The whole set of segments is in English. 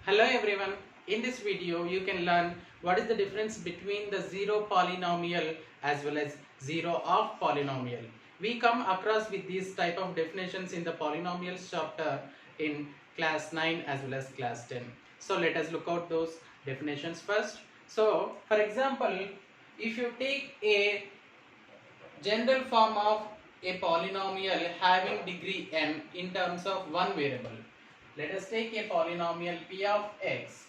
Hello everyone. In this video you can learn what is the difference between the zero polynomial as well as zero of polynomial. We come across with these type of definitions in the polynomials chapter in class 9 as well as class 10. So let us look out those definitions first. So for example, if you take a general form of a polynomial having degree n in terms of one variable. Let us take a polynomial p of x,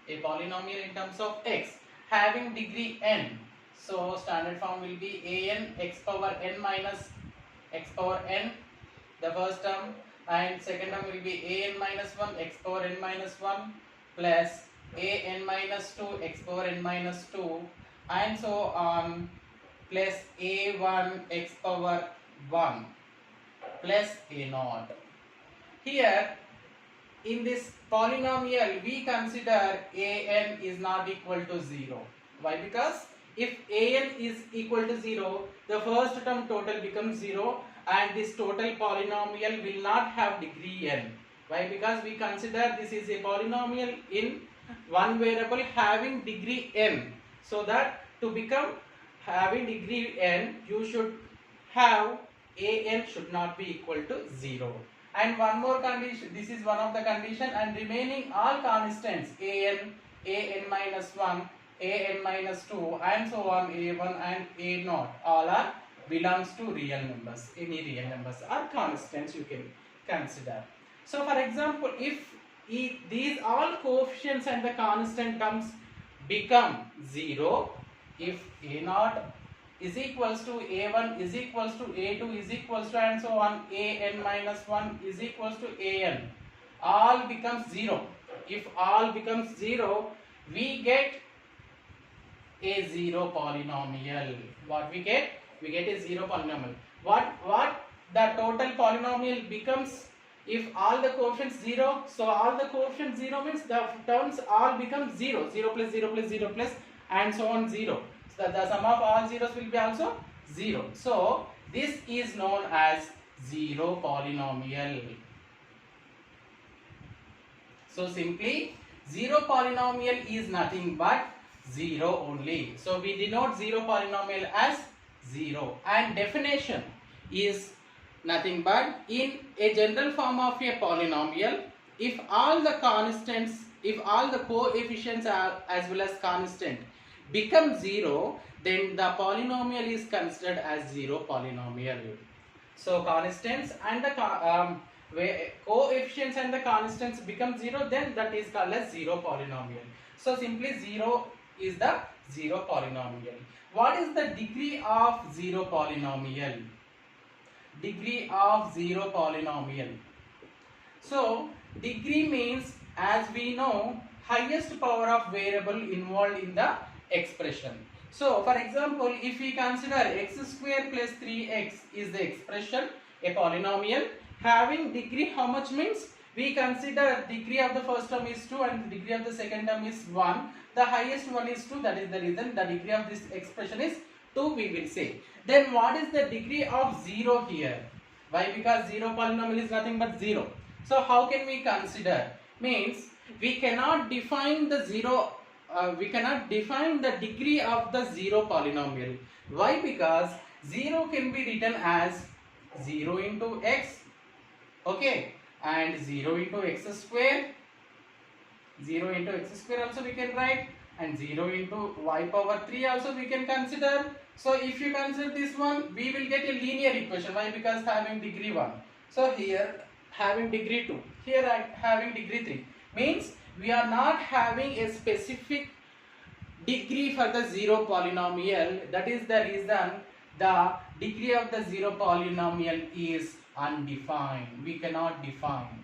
a polynomial in terms of x having degree n. So standard form will be an x power n minus x power n, the first term, and second term will be an minus 1 x power n minus 1 plus an minus 2 x power n minus 2 and so on, plus a1 x power 1 plus a naught. Here in this polynomial we consider an is not equal to 0. Why? Because if an is equal to 0, the first term total becomes 0 and this total polynomial will not have degree n. Why? Because we consider this is a polynomial in one variable having degree n. So that to become having degree n, you should have an should not be equal to 0. And one more condition, this is one of the condition, and remaining all constants an minus 1, an minus 2 and so on, a1 and a naught, all are belongs to real numbers. Any real numbers are constants you can consider. So for example, if these all coefficients and the constant terms become 0, if a naught is equals to a1 is equals to a2 is equals to and so on, an minus 1 is equals to an, all becomes 0. If all becomes 0, we get a zero polynomial. What we get? We get a zero polynomial. What the total polynomial becomes if all the coefficients 0? So all the coefficients 0 means the terms all become 0. 0 plus 0 plus 0 plus and so on 0. So the sum of all zeros will be also 0. So this is known as zero polynomial. So simply zero polynomial is nothing but 0 only. So we denote zero polynomial as 0, and definition is nothing but in a general form of a polynomial, if all the constants, if all the coefficients are as well as constant become 0, then the polynomial is considered as zero polynomial. So constants and the coefficients and the constants become 0, then that is called as zero polynomial. So simply 0 is the zero polynomial. What is the degree of zero polynomial? Degree of zero polynomial. So degree means, as we know, highest power of variable involved in the expression. So for example, if we consider x square plus 3x is the expression, a polynomial having degree, how much means we consider degree of the first term is 2 and the degree of the second term is 1. The highest one is 2, that is the reason the degree of this expression is 2, we will say. Then what is the degree of 0 here? Why? Because zero polynomial is nothing but 0. So how can we consider? Means we cannot define the zero, we cannot define the degree of the zero polynomial. Why? Because 0 can be written as 0 into x, okay, and 0 into x square, 0 into x square also we can write, and 0 into y power 3 also we can consider. So if you consider this one, we will get a linear equation. Why? Because having degree 1. So here having degree 2, here I having degree 3, means we are not having a specific degree for the zero polynomial. That is the reason the degree of the zero polynomial is undefined. We cannot define.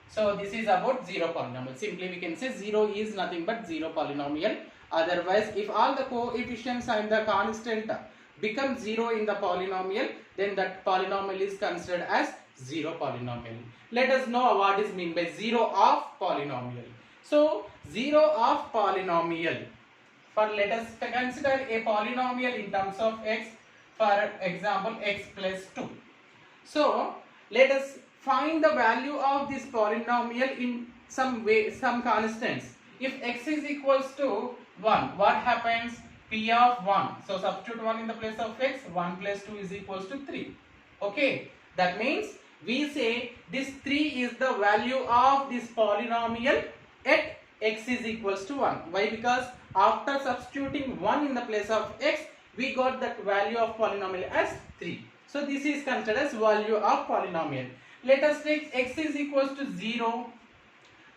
So this is about zero polynomial. Simply we can say 0 is nothing but zero polynomial. Otherwise, if all the coefficients and the constant become 0 in the polynomial, then that polynomial is considered as zero polynomial. Let us know what is meant by zero of polynomial. So zero of polynomial, for let us consider a polynomial in terms of x, for example x plus 2. So let us find the value of this polynomial in some way, some constants. If x is equals to 1, what happens? P of 1. So substitute 1 in the place of x. 1 plus 2 is equals to 3. Okay. That means we say this 3 is the value of this polynomial at x is equals to 1. Why? Because after substituting 1 in the place of x, we got that value of polynomial as 3. So this is considered as value of polynomial. Let us take x is equals to 0.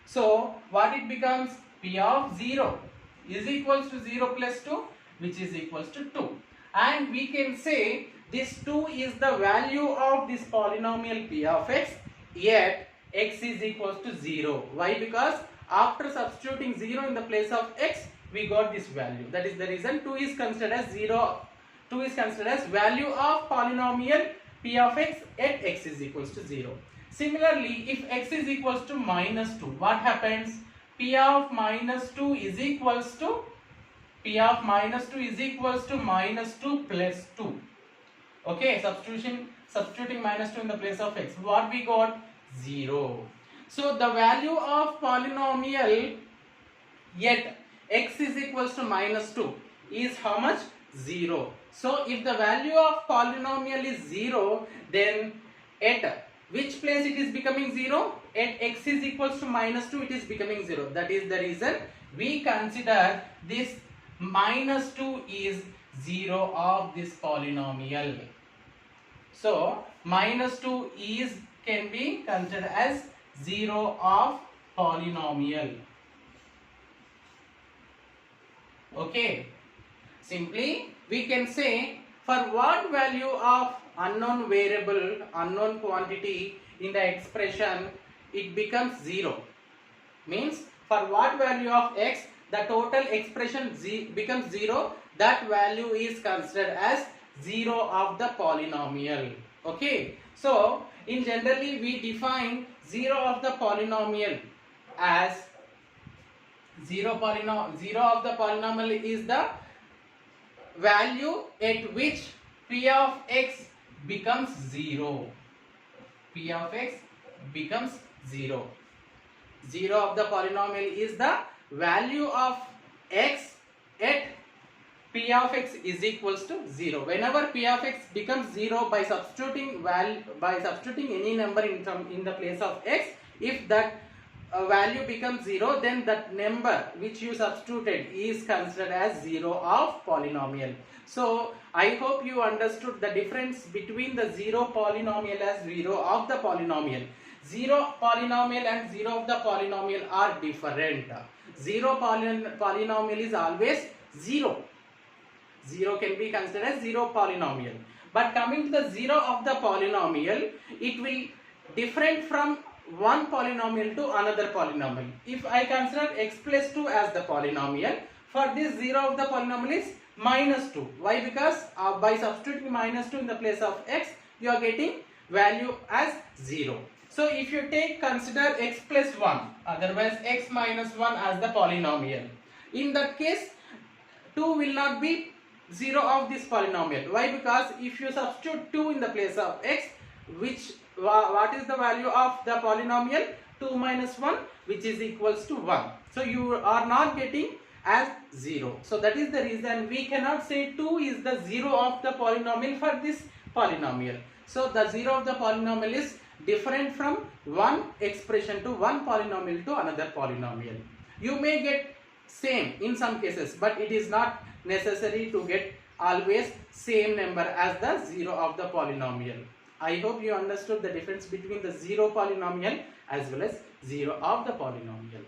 So what it becomes? P of 0 is equals to 0 plus 2, which is equals to 2. And we can say this 2 is the value of this polynomial P of x, yet x is equals to 0. Why? Because after substituting 0 in the place of x, we got this value. That is the reason 2 is considered as 0. 2 is considered as value of polynomial P of x at x is equals to 0. Similarly, if x is equals to minus 2, what happens? P of minus 2 is equals to minus 2 plus 2. Okay, substituting minus 2 in the place of x. What we got? 0. So the value of polynomial yet x is equals to minus 2 is how much? 0. So if the value of polynomial is 0, then at which place it is becoming 0? At x is equals to minus 2, it is becoming 0. That is the reason we consider this minus 2 is 0 of this polynomial. So minus 2 can be considered as 0 of polynomial. Okay. Simply we can say for what value of unknown variable, unknown quantity in the expression it becomes 0. Means for what value of x the total expression becomes 0, that value is considered as 0 of the polynomial. Okay. So in generally we define 0 of the polynomial as 0 of the polynomial is the value at which P of x becomes 0. P of x becomes 0. 0 of the polynomial is the value of x at P of x is equals to 0. Whenever P of x becomes 0 by substituting any number in the place of x, if that value becomes 0, then that number which you substituted is considered as 0 of polynomial. So I hope you understood the difference between the 0 polynomial as 0 of the polynomial. 0 polynomial and 0 of the polynomial are different. 0 polynomial is always 0. 0 can be considered as 0 polynomial. But coming to the 0 of the polynomial, it will different from one polynomial to another polynomial. If I consider x plus 2 as the polynomial, for this 0 of the polynomial is minus 2. Why? Because by substituting minus 2 in the place of x, you are getting value as 0. So if you consider x plus 1, otherwise x minus 1 as the polynomial, in that case 2 will not be 0 of this polynomial. Why? Because if you substitute 2 in the place of x, what is the value of the polynomial? 2 minus 1, which is equals to 1. So you are not getting as 0. So that is the reason we cannot say 2 is the 0 of the polynomial for this polynomial. So the 0 of the polynomial is different from one expression to one polynomial to another polynomial. You may get same in some cases, but it is not necessary to get always same number as the 0 of the polynomial. I hope you understood the difference between the 0 polynomial as well as 0 of the polynomial.